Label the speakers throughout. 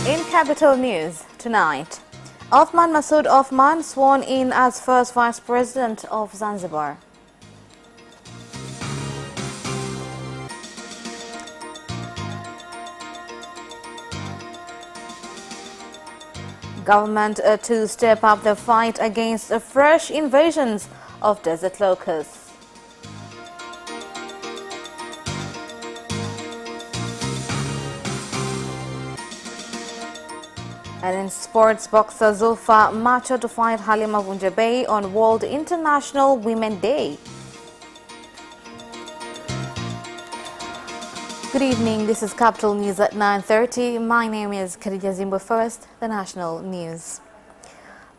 Speaker 1: In capital news tonight, Othman Masood Othman sworn in as first Vice President of Zanzibar. Government to step up the fight against fresh invasions of desert locusts. And in sports, boxer Zulfa Macho to fight Halima Vunjabei on World International Women Day. Good evening, this is Capital News at 9:30. My name is Khadija Zimbo. First, the national news.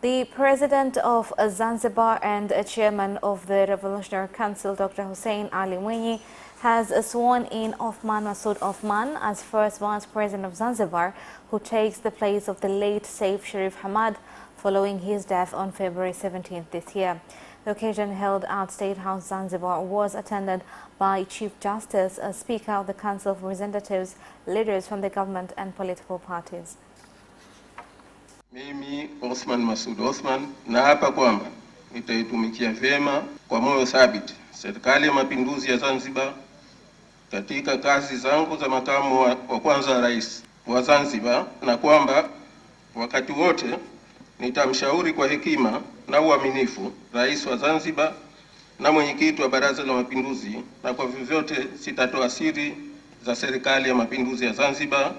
Speaker 1: The President of Zanzibar and Chairman of the Revolutionary Council, Dr. Hussein Ali Mwinyi, has sworn in Othman Masood Othman as first Vice President of Zanzibar, who takes the place of the late Saif Sharif Hamad following his death on February 17th this year. The occasion, held at State House Zanzibar, was attended by Chief Justice, Speaker of the Council of Representatives, leaders from the government and political parties.
Speaker 2: Mimi Othman Masood Othman naapa kwamba nitaitumikia vyema kwa moyo thabiti Serikali ya Mapinduzi ya Zanzibar katika kazi zangu za makamu wa kwanza wa rais wa Zanzibar, na kwamba wakati wote nitamshauri kwa hekima na uaminifu rais wa Zanzibar na mwenyekiti wa Baraza la Mapinduzi, na kwa vyovyote sitatoa siri za Serikali ya Mapinduzi ya Zanzibar,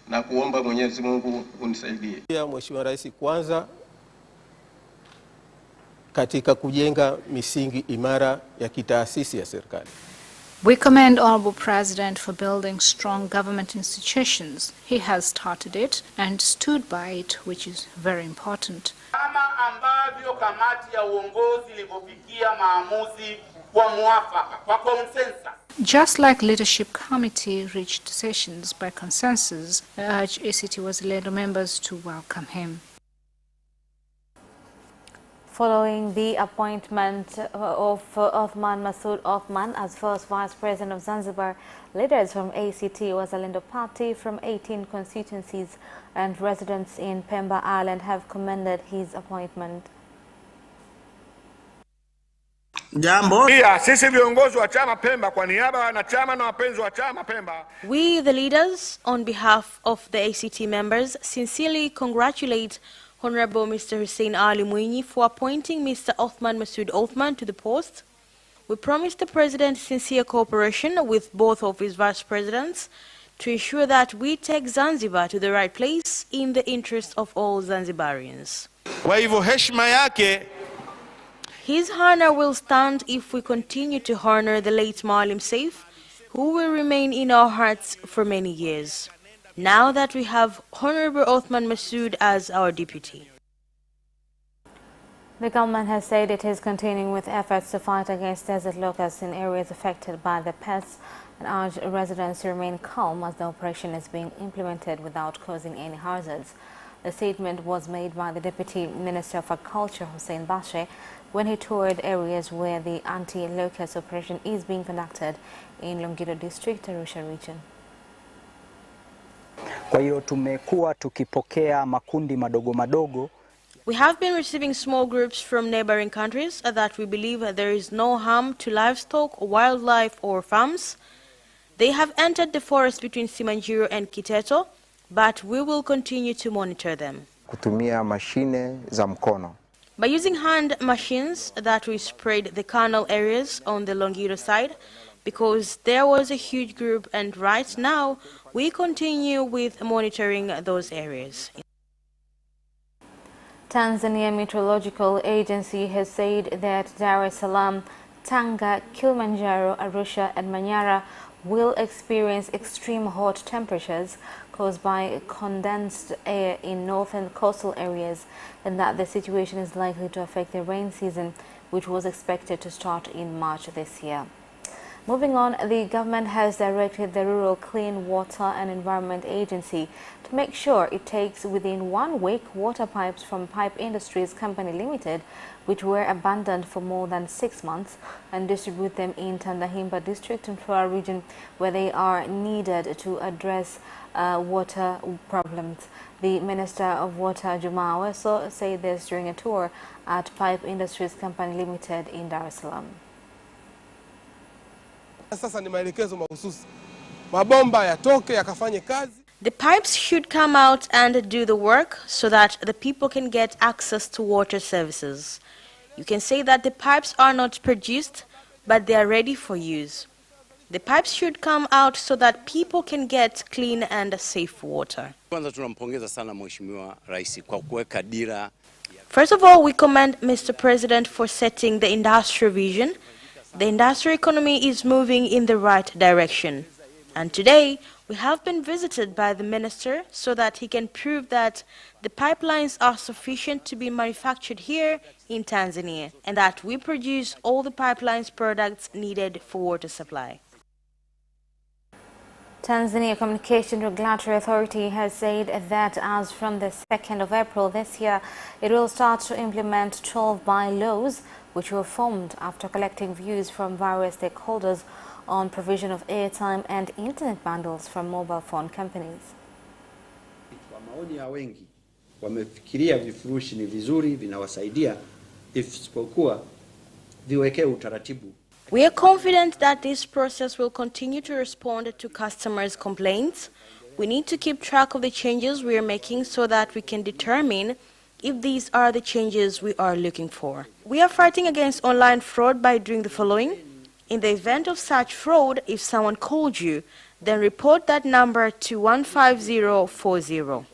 Speaker 2: na kuomba Mwenyezi Mungu unisaidie.
Speaker 3: Mheshimiwa Rais kwanza katika kujenga misingi imara ya kitaasisi ya serikali.
Speaker 4: We commend Honorable President for building strong government institutions. He has started it and stood by it, which is very important.
Speaker 5: Kama ambavyo kamati ya uongozi ilivyofikia maamuzi kwa muafaka, kwa consensus.
Speaker 4: Just like Leadership Committee reached decisions by consensus, I urge ACT Wazalendo members to welcome him.
Speaker 1: Following the appointment of Othman Masood Othman as first Vice President of Zanzibar, leaders from ACT Wazalendo Party from 18 constituencies and residents in Pemba Island have commended his appointment.
Speaker 6: Jambo. Pia sisi viongozi wa chama Pemba kwa niaba ya wanachama na wapenzi wa chama Pemba.
Speaker 7: We, the leaders, on behalf of the ACT members, sincerely congratulate Honorable Mr. Hussein Ali Mwinyi for appointing Mr. Othman Masood Othman to the post. We promise the President sincere cooperation with both of his Vice Presidents to ensure that we take Zanzibar to the right place in the interest of all Zanzibarians.
Speaker 6: Kwa hivyo heshima yake,
Speaker 7: his honor will stand if we continue to honor the late Maalim Saif, who will remain in our hearts for many years, now that we have Honorable Othman Masood as our deputy.
Speaker 1: The government has said it is continuing with efforts to fight against desert locusts in areas affected by the pests and urged residents to remain calm as the operation is being implemented without causing any hazards. The statement was made by the Deputy Minister for Culture, Hussein Bashe, when he toured areas where the anti-locust operation is being conducted in Longido District, Arusha region.
Speaker 8: Kwa hiyo tumekuwa tukipokea makundi madogo madogo.
Speaker 7: We have been receiving small groups from neighboring countries that we believe there is no harm to livestock, wildlife or farms. They have entered the forest between Simanjiro and Kiteto, but we will continue to monitor them.
Speaker 8: Kutumia mashine za mkono.
Speaker 7: By using hand machines that we sprayed the canal areas on the Longido side, because there was a huge group, and right now we continue with monitoring those areas.
Speaker 1: Tanzania Meteorological Agency has said that Dar es Salaam, Tanga, Kilimanjaro, Arusha and Manyara will experience extreme hot temperatures caused by condensed air in northern coastal areas, and that the situation is likely to affect the rain season, which was expected to start in March this year. Moving on, the government has directed the Rural Clean Water and Environment Agency to make sure it takes within 1 week water pipes from Pipe Industries Company Limited, which were abandoned for more than 6 months, and distribute them in Tanzania district and Flora region, where they are needed to address water problems. The Minister of Water, Juma Aweso, said this during a tour at Pipe Industries Company Limited in Dar es Salaam.
Speaker 9: Sasa ni maelekezo mahususi. Mabomba yatoke yakafanye kazi.
Speaker 7: The pipes should come out and do the work so that the people can get access to water services. You can say that the pipes are not produced, but they are ready for use. The pipes should come out so that people can get clean and safe water. First of all, we commend Mr. President for setting the industrial vision. The industrial economy is moving in the right direction. And today, we have been visited by the minister so that he can prove that the pipelines are sufficient to be manufactured here in Tanzania and that we produce all the pipelines products needed for water supply.
Speaker 1: Tanzania Communication Regulatory Authority has said that as from the 2nd of April this year, it will start to implement 12 bylaws which were formed after collecting views from various stakeholders on provision of airtime and internet bundles from mobile phone companies.
Speaker 10: Maoni ya wengi wamefikiria vifurushi ni vizuri, vinawasaidia, isipokuwa viwekee utaratibu.
Speaker 7: We are confident that this process will continue to respond to customers' complaints. We need to keep track of the changes we are making so that we can determine if these are the changes we are looking for. We are fighting against online fraud by doing the following. In the event of such fraud, if someone called you, then report that number to 15040.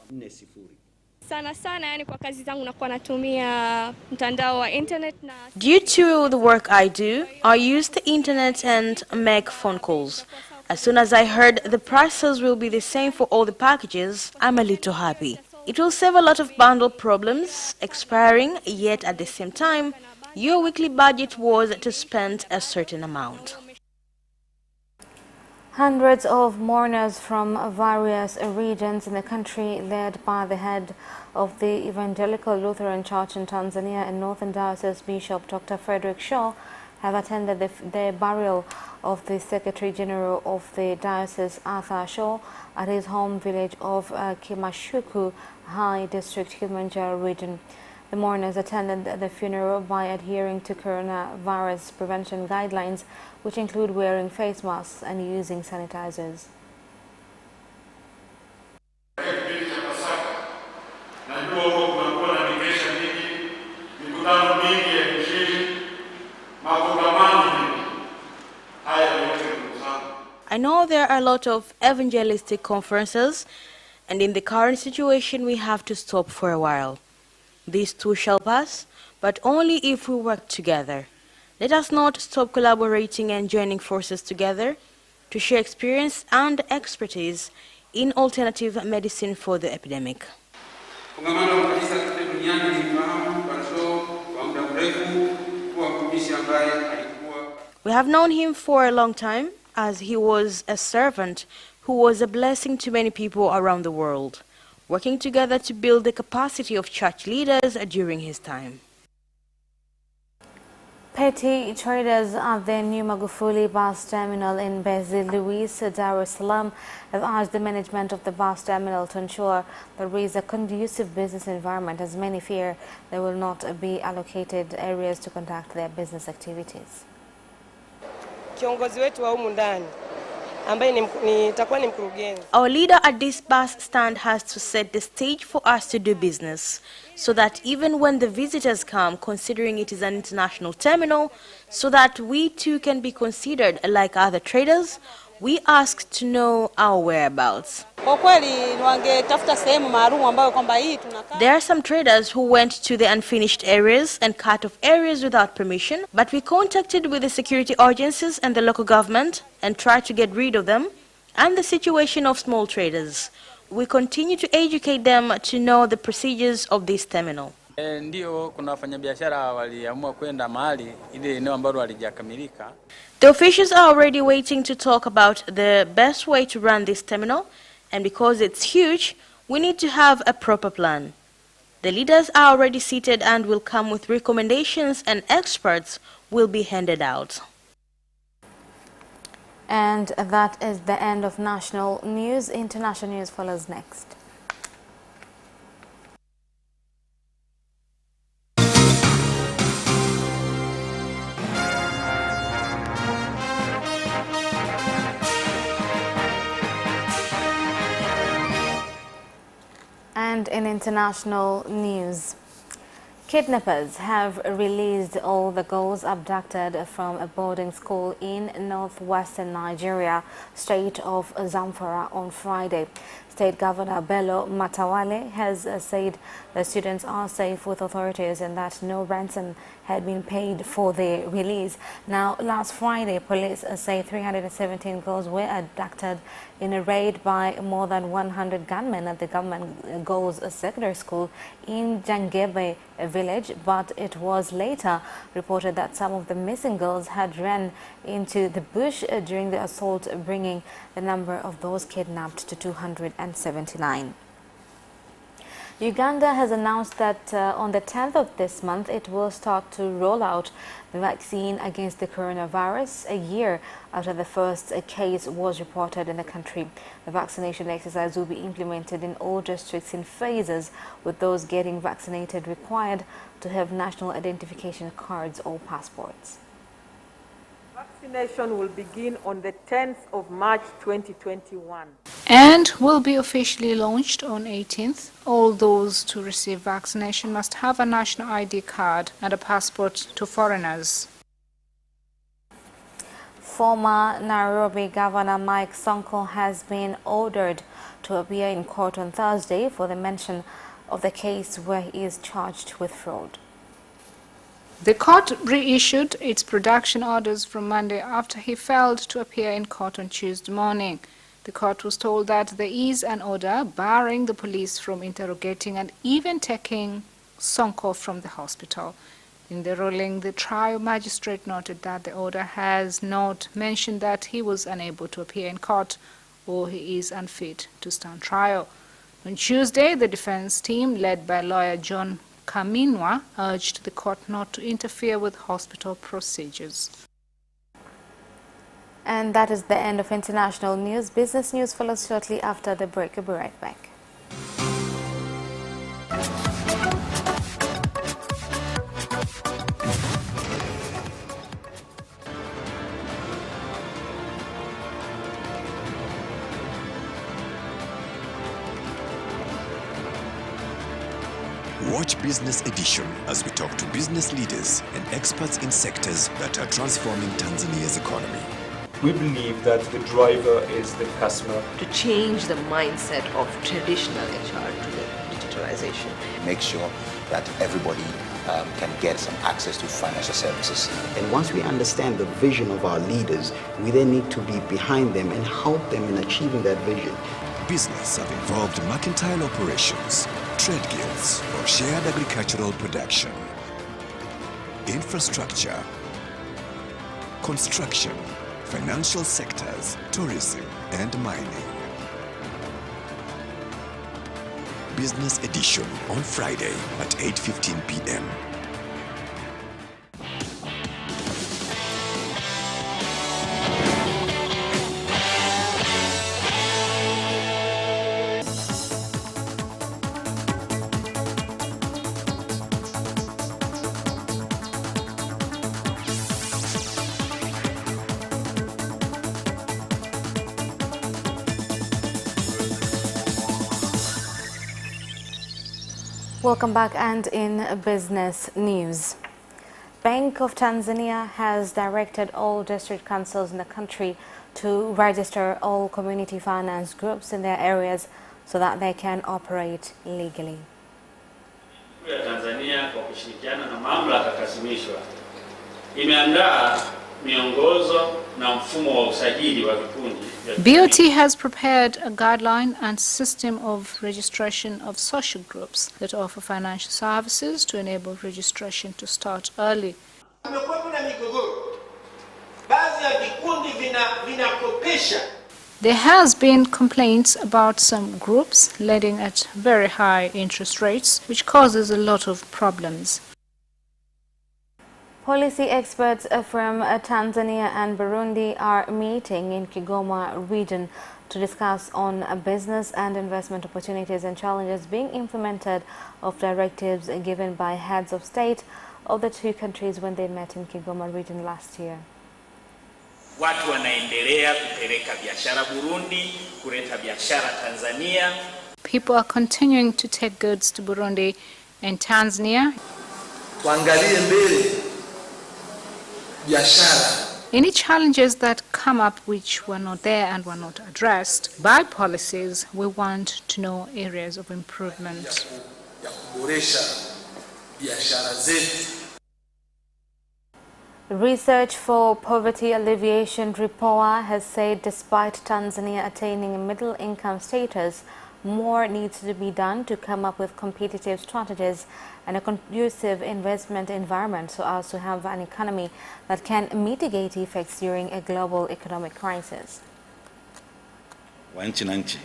Speaker 7: Due to the work I do, I use the internet and make phone calls. As soon as I heard the prices will be the same for all the packages, I'm a little happy. It will save a lot of bundle problems, expiring, yet at the same time, your weekly budget was to spend a certain amount.
Speaker 1: Hundreds of mourners from various regions in the country, led by the head of the Evangelical Lutheran Church in Tanzania and Northern Diocese Bishop Dr. Frederick Shaw, have attended the burial of the Secretary General of the Diocese, Arthur Shaw, at his home village of Kimashuku High District, Kilimanjaro region. The mourners attended the funeral by adhering to coronavirus prevention guidelines, which include wearing face masks and using sanitizers.
Speaker 7: I know there are a lot of evangelistic conferences, and in the current situation we have to stop for a while. These too shall pass, but only if we work together. Let us not stop collaborating and joining forces together to share experience and expertise in alternative medicine for the epidemic. We have known him for a long time, as he was a servant who was a blessing to many people around the world, working together to build the capacity of church leaders during his time.
Speaker 1: Petty traders at the new Magufuli bus terminal in Bezi Luis, Dar es Salaam, have asked the management of the bus terminal to ensure there is a conducive business environment, as many fear there will not be allocated areas to conduct their business activities.
Speaker 7: Our leader at this bus stand has to set the stage for us to do business, so that even when the visitors come, considering it is an international terminal, so that we too can be considered like other traders, we ask to know our whereabouts. There are some traders who went to the unfinished areas and cut off areas without permission, but we contacted with the security agencies and the local government and tried to get rid of them and the situation of small traders. We continue to educate them to know the procedures of this terminal.
Speaker 11: Ndio kuna wafanyabiashara waliamua kwenda mahali ile eneo ambalo halijakamilika.
Speaker 7: The officials are already waiting to talk about the best way to run this terminal, and because it's huge, we need to have a proper plan. The leaders are already seated and will come with recommendations, and experts will be handed out.
Speaker 1: And that is the end of national news. International news follows next. And in international news, kidnappers have released all the girls abducted from a boarding school in northwestern Nigeria, state of Zamfara, on Friday. State Governor Bello Matawale has said the students are safe with authorities and that no ransom had been paid for their release. Now, last Friday, police say 317 girls were abducted in a raid by more than 100 gunmen at the government girls' secondary school in Jangebe village, but it was later reported that some of the missing girls had run into the bush during the assault, bringing the number of those kidnapped to 279. Uganda has announced that on the 10th of this month, it will start to roll out the vaccine against the coronavirus, a year after the first case was reported in the country. The vaccination exercise will be implemented in all districts in phases, with those getting vaccinated required to have national identification cards or passports.
Speaker 12: Vaccination will begin on the 10th of March 2021.
Speaker 4: And will be officially launched on 18th. All those to receive vaccination must have a national ID card and a passport to foreigners.
Speaker 1: Former Nairobi Governor Mike Sonko has been ordered to appear in court on Thursday for the mention of the case where he is charged with fraud.
Speaker 4: The court reissued its production orders from Monday after he failed to appear in court on Tuesday morning. The court was told that there is an order barring the police from interrogating and even taking Sonko from the hospital. In the ruling, the trial magistrate noted that the order has not mentioned that he was unable to appear in court or he is unfit to stand trial. On Tuesday, the defense team, led by lawyer John Kaminwa, urged the court not to interfere with hospital procedures.
Speaker 1: And that is the end of international news. Business news follows shortly after the break. We'll be right back.
Speaker 13: Watch Business Edition as we talk to business leaders and experts in sectors that are transforming Tanzania's economy.
Speaker 14: We believe that the driver is the customer.
Speaker 15: To change the mindset of traditional HR to the digitalization.
Speaker 16: Make sure that everybody can get some access to financial services.
Speaker 17: And once we understand the vision of our leaders, we then need to be behind them and help them in achieving that vision.
Speaker 13: Business have involved mercantile operations, trade guilds, or shared agricultural production, infrastructure, construction, financial sectors, tourism, and mining. Business Edition on Friday at 8:15 p.m.
Speaker 1: Welcome back. And in business news, Bank of Tanzania has directed all district councils in the country to register all community finance groups in their areas so that they can operate legally.
Speaker 18: Tanzania kwa kushirikiana na mamlaka kasimishwa imeandaa miongozo na mfumo wa usajili wa vikundi.
Speaker 4: BOT has prepared a guideline and system of registration of social groups that offer financial services to enable registration to start early. There has been complaints about some groups lending at very high interest rates, which causes a lot of problems.
Speaker 1: Policy experts from Tanzania and Burundi are meeting in Kigoma region to discuss on business and investment opportunities and challenges being implemented of directives given by heads of state of the two countries when they met in Kigoma region last year.
Speaker 19: Watu wanaendelea kupeleka biashara Burundi, kuleta biashara Tanzania.
Speaker 4: People are continuing to take goods to Burundi and Tanzania.
Speaker 20: Tuangalie mbele biashara.
Speaker 4: Any challenges that come up which were not there and were not addressed by policies, we want to know areas of improvement.
Speaker 20: Ya kuboresha biashara zetu.
Speaker 1: Research for Poverty Alleviation (RIPOA) has said despite Tanzania attaining a middle-income status, more needs to be done to come up with competitive strategies and a conducive investment environment so as to have an economy that can mitigate effects during a global economic crisis.
Speaker 21: Wa nchi na nchi.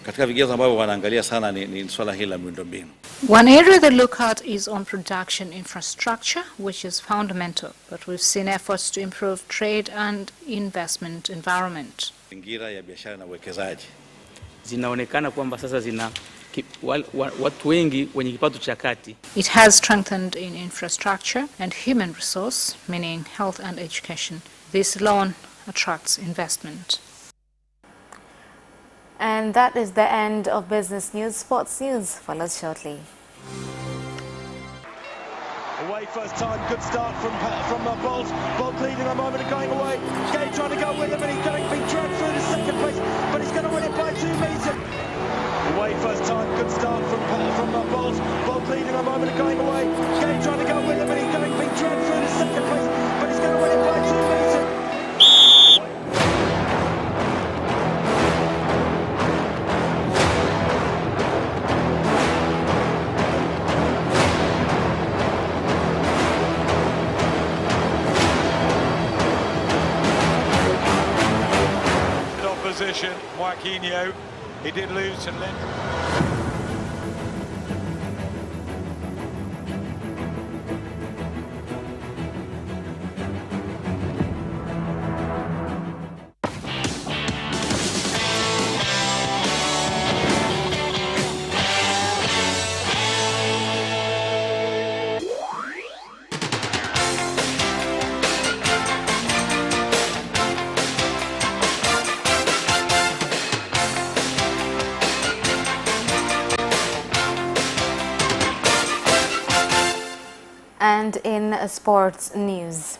Speaker 21: Katika vigezo ambavyo wanaangalia sana ni swala hili la miundombinu.
Speaker 4: One area they look at is on production infrastructure, which is fundamental, but we've seen efforts to improve trade and investment environment.
Speaker 21: Mazingira ya biashara na uwekezaji
Speaker 22: zinaonekana kwamba sasa zina watu wengi wenye kipato cha kati.
Speaker 4: It has strengthened in infrastructure and human resource, meaning health and education. This alone attracts investment.
Speaker 1: And that is the end of business news. Sports news follows shortly.
Speaker 23: Away first time, good start from Bolt. Bolt leading a moment and going away. Gay trying to go with him, and he's going to be dragged through to second place, but he's going to win it by 2 meters. Away first time, good start from Bolt. Bolt leading a moment and going away. Gay trying to go with him, and he's going to be dragged through to second place, but he's going to win it by 2 meters. Opposition, Joaquinho, he did lose to Lend.
Speaker 1: And in sports news,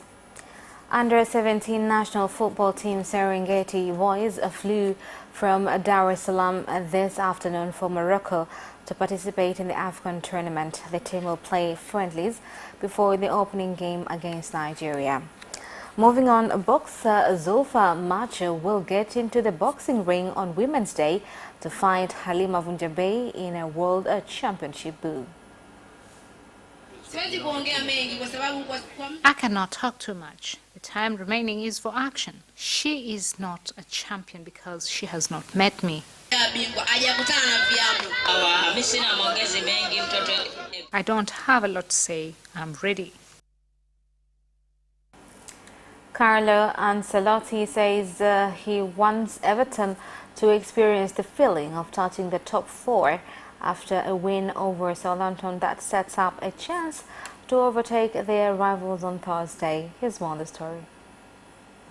Speaker 1: under-17 national football team Serengeti Boys flew from Dar es Salaam this afternoon for Morocco to participate in the AFCON tournament. The team will play friendlies before the opening game against Nigeria. Moving on, boxer Zulfa Macho will get into the boxing ring on Women's Day to fight Halima Vunjabe in a World Championship bout.
Speaker 4: I cannot talk too much. The time remaining is for action. She is not a champion because she has not met me. I don't have a lot to say. I'm ready.
Speaker 1: Carlo Ancelotti says he wants Everton to experience the feeling of touching the top 4 after a win over Southampton that sets up a chance to overtake their rivals on Thursday. Here's more on the story.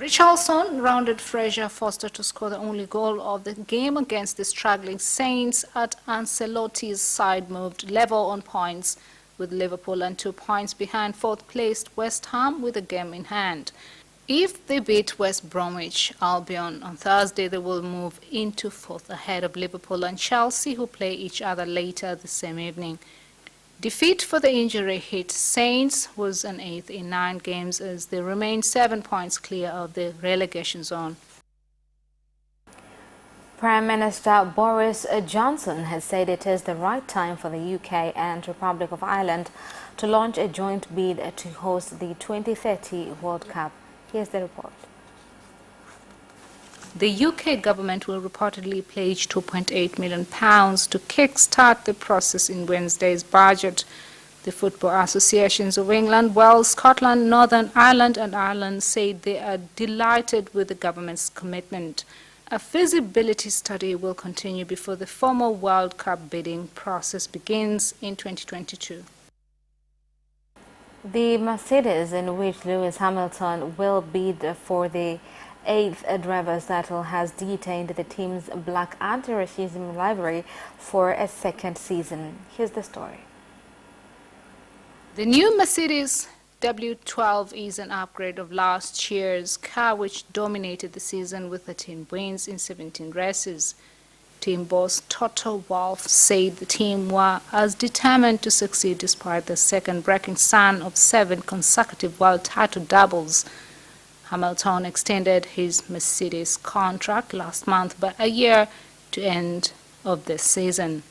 Speaker 4: Richarlison rounded Fraser Foster to score the only goal of the game against the struggling Saints at Ancelotti's side moved level on points with Liverpool and 2 points behind fourth-placed West Ham with a game in hand. If they beat West Bromwich Albion on Thursday, they will move into 4th ahead of Liverpool and Chelsea, who play each other later the same evening. Defeat for the injury-hit Saints was an 8th in 9 games as they remained 7 points clear of the relegation zone.
Speaker 1: Prime Minister Boris Johnson has said it is the right time for the UK and Republic of Ireland to launch a joint bid to host the 2030 World Cup. Here's the report.
Speaker 4: The UK government will reportedly pledge £2.8 million to kickstart the process in Wednesday's budget. The football associations of England, Wales, Scotland, Northern Ireland and Ireland said they are delighted with the government's commitment. A feasibility study will continue before the formal World Cup bidding process begins in 2022.
Speaker 1: The Mercedes in which Lewis Hamilton will bid for the 8th driver's title has detained the team's black anti-racism livery for a second season. Here's the story.
Speaker 4: The new Mercedes W12 is an upgrade of last year's car, which dominated the season with 13 wins in 17 races. Team boss Toto Wolff said the team were as determined to succeed despite the second-breaking son of 7 consecutive world title doubles. Hamilton extended his Mercedes contract last month by a year to end of this season.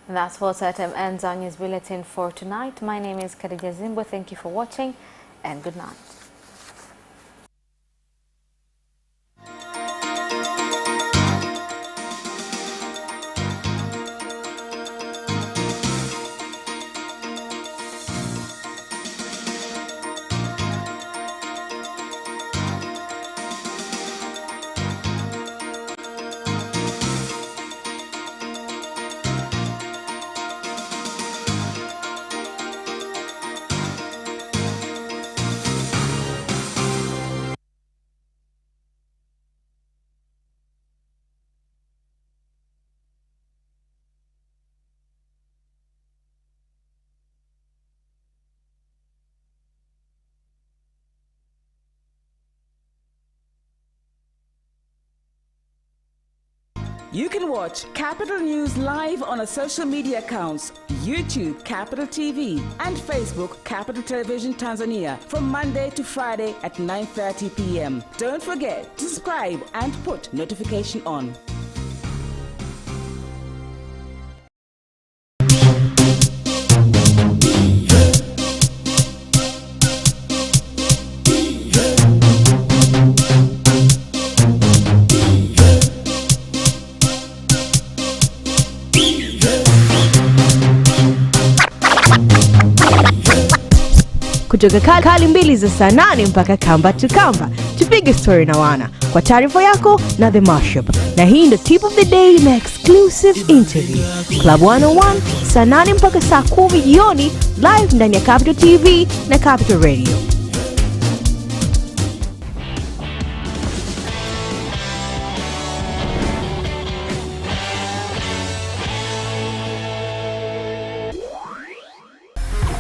Speaker 1: And that's what ends our news bulletin for tonight. My name is Khadija Zimbwe. Thank you for watching and good night.
Speaker 2: You can watch Capital News live on our social media accounts, YouTube Capital TV and Facebook Capital Television Tanzania from Monday to Friday at 9:30 p.m. Don't forget to subscribe and put notification on.
Speaker 3: Kutoka kali mbili za saa 8 mpaka kamba to kamba, tupige story na wana kwa taarifa yako na The Mashup. Na hii ndio tip of the day na exclusive interview. Club 101 saa 8 mpaka saa 10 jioni live ndani ya Capital TV na Capital Radio.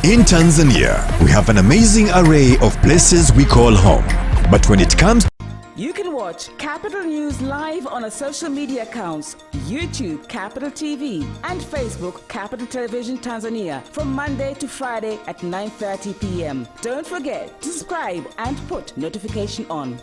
Speaker 13: In Tanzania, we have an amazing array of places we call home. But when it comes,
Speaker 2: you can watch Capital News live on our social media accounts, YouTube Capital TV and Facebook Capital Television Tanzania from Monday to Friday at 9:30 p.m. Don't forget to subscribe and put notification on.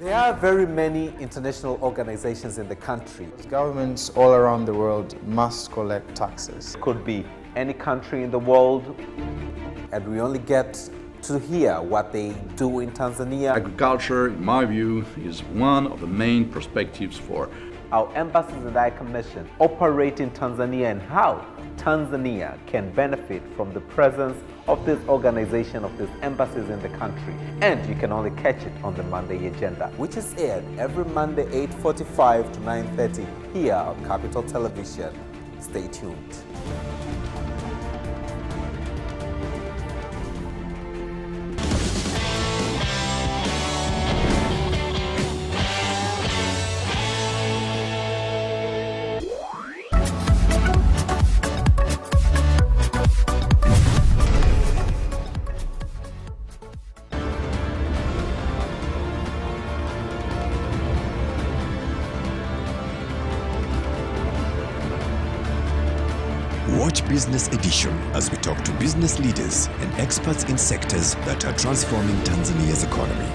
Speaker 5: There are very many international organizations in the country.
Speaker 24: Governments all around the world must collect taxes.
Speaker 5: Could be any country in the world, and we only get to hear what they do in Tanzania.
Speaker 6: Agriculture, in my view, is one of the main perspectives for
Speaker 5: our embassies and high commission operate in Tanzania and how Tanzania can benefit from the presence of this organization, of these embassies in the country. And you can only catch it on the Monday Agenda, which is aired every Monday 8:45 to 9:30 here on Capital Television. Stay tuned.
Speaker 13: Watch Business Edition as we talk to business leaders and experts in sectors that are transforming Tanzania's economy.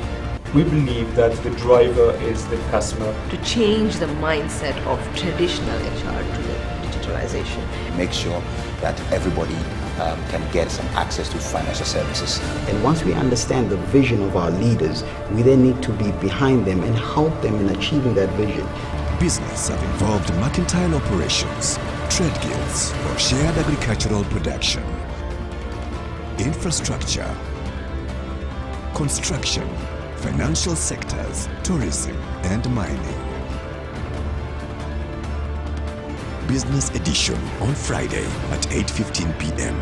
Speaker 14: We believe that the driver is the customer.
Speaker 15: To change the mindset of traditional HR to the digitalization.
Speaker 16: Make sure that everybody can get some access to financial services.
Speaker 17: And once we understand the vision of our leaders, we then need to be behind them and help them in achieving that vision.
Speaker 13: Business have involved mercantile operations, trade guilds, or shared agricultural production, infrastructure, construction, financial sectors, tourism, and mining. Business Edition on Friday at 8:15 p.m.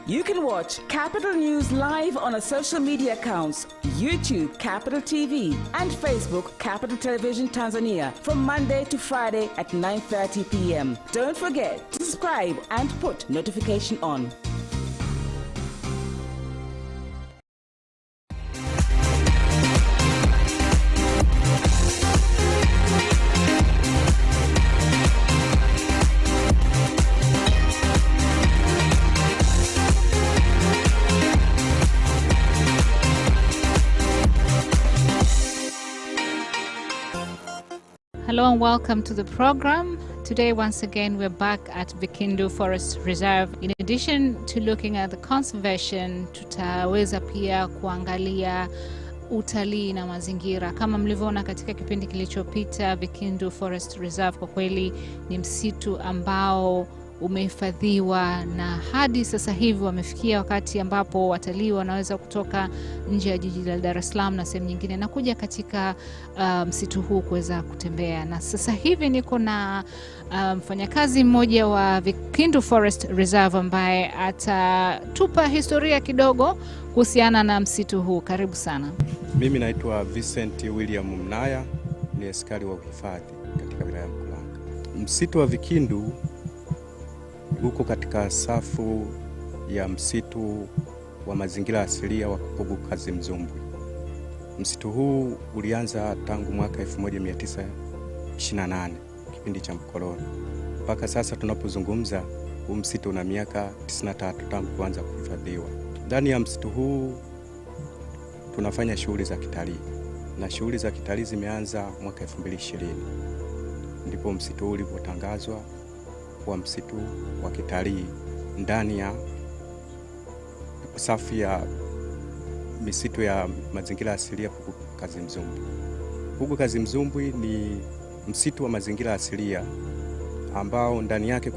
Speaker 2: You can watch Capital News live on our social media accounts, YouTube Capital TV and Facebook Capital Television Tanzania from Monday to Friday at 9:30 p.m. Don't forget to subscribe and put notification on.
Speaker 4: Hello and welcome to the program. Today, once again, we're back at Vikindu Forest Reserve. In addition to looking at the conservation, tutaweza pia kuangalia utalii na mazingira. Kama mlivyoona katika kipindi kilichopita, Vikindu Forest Reserve kwa kweli ni msitu ambao umehifadhiwa na hadi sasa hivi wamefikia wakati ambapo watalii wanaweza kutoka nje ya jiji la Dar es Salaam na sehemu nyingine na kuja katika msitu huu kuweza kutembea. Na sasa hivi niko na mfanyakazi mmoja wa Vikindu Forest Reserve ambaye atatupa historia kidogo kuhusiana na msitu huu. Karibu sana.
Speaker 8: Mimi naitwa Vincent William Mnaya, ni askari wa uhifadhi katika wilaya ya Mkuranga. Msitu wa Vikindu uko katika safu ya msitu wa mazingira asilia wa Pugu Kazimzumbwi. Msitu huu ulianza tangu mwaka 1928 kipindi cha mkoloni. Mpaka sasa tunapozungumza, huu msitu una miaka 93 tangu kuanza kuhifadhiwa. Ndani ya msitu huu tunafanya shughuli za kitalii, na shughuli za kitalii zimeanza mwaka 2020. Ndipo msitu huu ulipotangazwa kuwa msitu wa kitalii ndani ya safu ya misitu ya mazingira asilia Pugu Kazimzumbwi. Pugu Kazimzumbwi ni msitu wa mazingira asilia ambao ndani yake